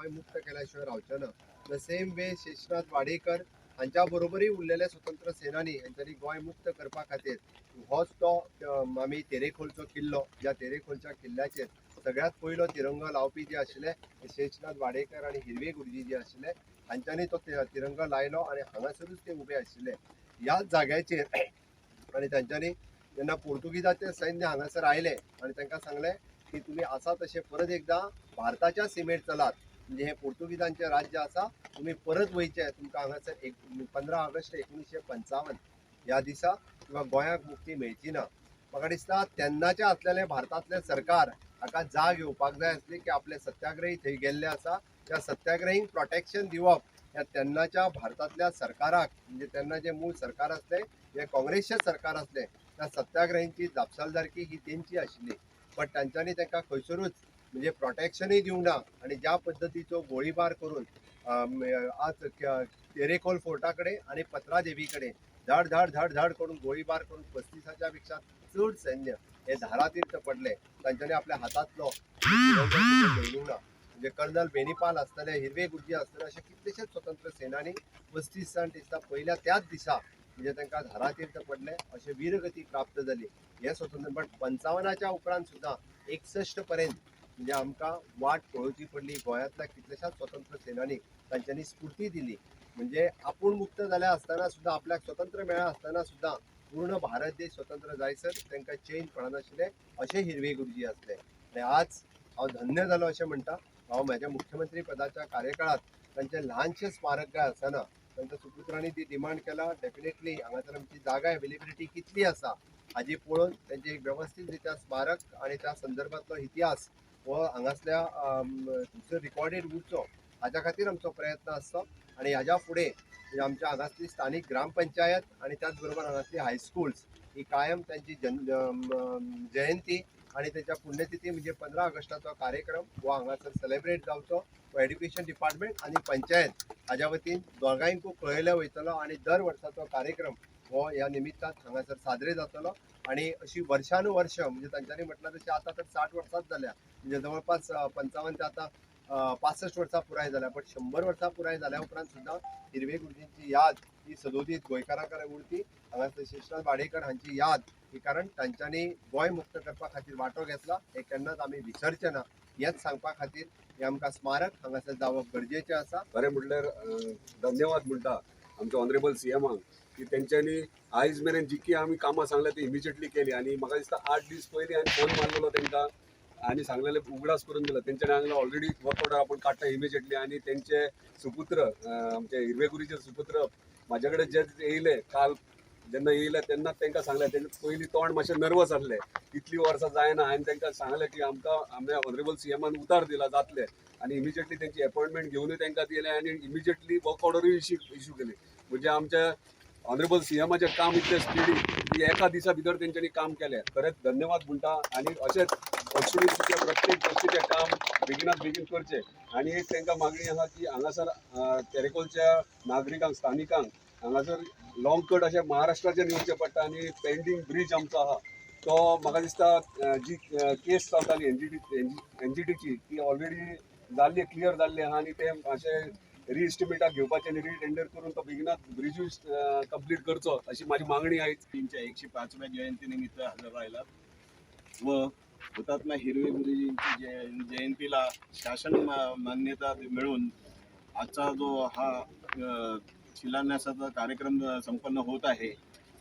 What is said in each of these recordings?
गोंय मुक्त केल्याशिवाय रावचें ना. The same way Sheshnath Wadekar हांच्या बरोबरी उरलेले स्वतंत्र सेनानी हांच्यांनी गोंय मुक्त करपा खातीर होच तो आमी तेरेखोलचो किल्लो, ज्या तेरेखोलच्या किल्ल्याचेर सगळ्यात पयलो तिरंगो लावपी जे आशिल्ले शेषनाथ वाडेकर आनी हिरवे गुरुजी जे आशिल्ले हांच्यांनी तो तिरंगो लायलो आनी हांगासरूच ते उबे आशिल्ले. ह्याच जाग्याचेर आनी तांच्यांनी जेन्ना पोर्तुगीजाचे सैन्य हांगासर आयले आनी तांकां सांगलें की तुमी आसा तशें परत एकदां भारताच्या सीमेर चलात, म्हणजे हे पोर्तुगीजांचें राज्य आसा, तुमी परत वयचे, तुमकां हांगासर 15 ऑगस्ट 1955 ह्या दिसा किंवा गोंयाक मुक्ती मेळची ना. म्हाका दिसता तेन्नाचे आसलेले भारतांतले सरकार हाका जाग येवपाक जाय आसली की आपले सत्याग्रही थंय गेल्ले आसा, त्या सत्याग्रहींक प्रोटेक्शन दिवप ह्या तेन्नाच्या भारतांतल्या सरकाराक, म्हणजे तेन्ना जे मूळ सरकार आसले जे काँग्रेसचे सरकार आसले त्या सत्याग्रहींची जापसालदारकी ही तेंची आशिल्ली. बट तांच्यांनी तांकां खंयसरूच म्हणजे प्रोटेक्शनूय दिवंक ना आनी ज्या पद्दतीचो गोळीबार करून आज तेरेखोल फोर्टा कडेन आनी पत्रा देवी कडेन धड धड धड धड करून गोळीबार करून 35च्या पेक्षा चड सैन्य हे धारातीर्थ पडले. तांच्यांनी आपल्या हातांतलो दवरूंक ना. म्हणजे कर्नल बेनीपाल आसतले, हिरवे गुरुजी आसतले, अशे कितलेशेच स्वतंत्र सेनानी 35 जाण दिसता पयल्या त्याच दिसा म्हणजे तांकां धारातीर्थ पडले, अशे वीरगती प्राप्त जाली. हे स्वतंत्र बट 55च्या उपरांत सुद्दां 61 पर्यंत म्हणजे आमकां वाट पळोवची पडली. गोंयांतल्या कितल्याशाच स्वतंत्र सेनानीक तांच्यांनी स्फूर्ती दिली. म्हणजे आपूण मुक्त जाल्या आसतना सुद्दां, आपल्याक स्वतंत्र मेळ्ळा आसतना सुद्दां पूर्ण भारत देश स्वतंत्र जायसर तांकां चेंज पडनाशिल्ले अशे हिरवे गुरुजी आसले. आनी आज हांव धन्य जालो अशें म्हणटा. हांव म्हाज्या मुख्यमंत्री पदाच्या कार्यकाळात तांचें ल्हानशें स्मारक काय आसना, तांच्या सुपुत्रांनी ती डिमांड केला. डेफिनेटली हांगासर आमची जागा अवेलेबिलिटी कितली आसा हाजी पळोवन तांचे एक व्यवस्थीत रित्या स्मारक आनी त्या संदर्भातलो इतिहास हो हांगासल्या रिकॉर्डेड उरचो हाज्या खातीर आमचो प्रयत्न आसतो. आनी हाज्या फुडें म्हणजे आमच्या हांगासली स्थानीक ग्रामपंचायत आनी त्याच बरोबर हांगासली हायस्कूल्स ही कायम त्यांची जयंती आणि त्याच्या पुण्यतिथी म्हणजे 15 ऑगस्टाचो कार्यक्रम हो हांगासर सेलिब्रेट जावचो. एड्युकेशन डिपार्टमेंट आणि पंचायत हाज्या वतीन दोगांयकूय कळयले वयतलो आणि दर वर्साचो कार्यक्रम हो ह्या निमित्तान हांगासर साजरे जातलो. आणि अशी वर्षानुवर्ष म्हणजे तांच्यांनी म्हटल्यार तशी आता तर 60 वर्सांच जाल्या, म्हणजे जवळपास 55 ते आता 65 वर्सां पुराय जाल्या. बट 100 वर्सां पुराय जाल्या उपरांत सुद्दां हिरवे गुरुजींची याद ही सदोदीत गोंयकारांकडे उरती. हांगासर शेषनाथ वाडेकर हांची याद ही कारण तांच्यांनी गोंय मुक्त करपा खातीर वांटो घेतला, हे केन्नाच आमी विसरचे ना हेच सांगपा खातीर हे आमकां स्मारक हांगासर जावप गरजेचें आसा. खरें म्हटल्यार धन्यवाद म्हणटा आमच्या ऑनरेबल सीएमाक की तेंच्यांनी आयज मेरेन जितकी आमी कामां सांगल्या ती इमिजिएटली केली. आनी म्हाका दिसता 8 दीस पयलीं हांवें फोन मारलेलो तेंकां आनी सांगलेले उगडास करून दिला. तेंच्यांनी सांगलें ऑलरेडी वर्क ऑर्डर आपण काडटा इमिजिएटली. आनी तेंचे सुपुत्र आमचे हिरवे गुरुचे सुपुत्र म्हाजे कडेन जे येयले काल जेन्ना येयले तेन्ना तांकां सांगलें. तेन्ना पयलीं तोंड मातशें नर्वस आसलें, इतली वर्सां जायना. हांवें तांकां सांगलें की आमकां आमच्या ऑनरेबल सीएमान उतार दिला जातले आनी इमिजिएटली तेंची अपॉइंटमेंट घेवनूय तांकां दिलें आनी इमिजिएटली वर्क ऑर्डरूय इश्यू केली. म्हणजे आमच्या ऑनरेबल सीएमाचें काम इतलें स्पिडी की एका दिसा भितर तेंच्यांनी काम केलें. खरेंच धन्यवाद म्हणटा. आनी अशेंच अडचणीचें प्रत्येक गोश्टीचें काम बेगिनात बेगीन करचें. आनी एक तांकां मागणी आसा की हांगासर तेरेखोलच्या नागरिकांक स्थानिकांक हांगासर लॉंग कट अशें महाराष्ट्राच्यान येवचें पडटा. आनी पेंडींग ब्रीज आमचो आहा तो म्हाका दिसता जी केस चलताली एनजीटीची ती ऑलरेडी जाल्ली, क्लियर जाल्ली आहा. आनी ते मातशें रिएस्टिमेटाक घेवपाचें आनी रिटेंडर करून तो बेगिनात ब्रिजूय कंप्लीट करचो अशी माझी मागणी आहे. त्यांच्या 105व्या जयंतीनिमित्त हजर राहिला व हुतात्मा हिरवे गुरुजींची जयंतीला शासन मान्यता मिळून आजचा जो हा शिलान्यासाचा कार्यक्रम संपन्न होत आहे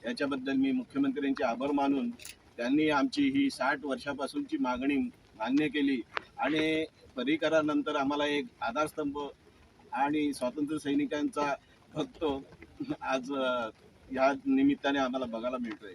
याच्याबद्दल मी मुख्यमंत्र्यांचे आभार मानून त्यांनी आमची ही 60 वर्षापासूनची मागणी मान्य केली आणि परिकरानंतर आम्हाला एक आधारस्तंभ आणि स्वातंत्र्य सैनिकांचा भक्त आज या निमित्ताने आम्हाला बघायला मिळतोय.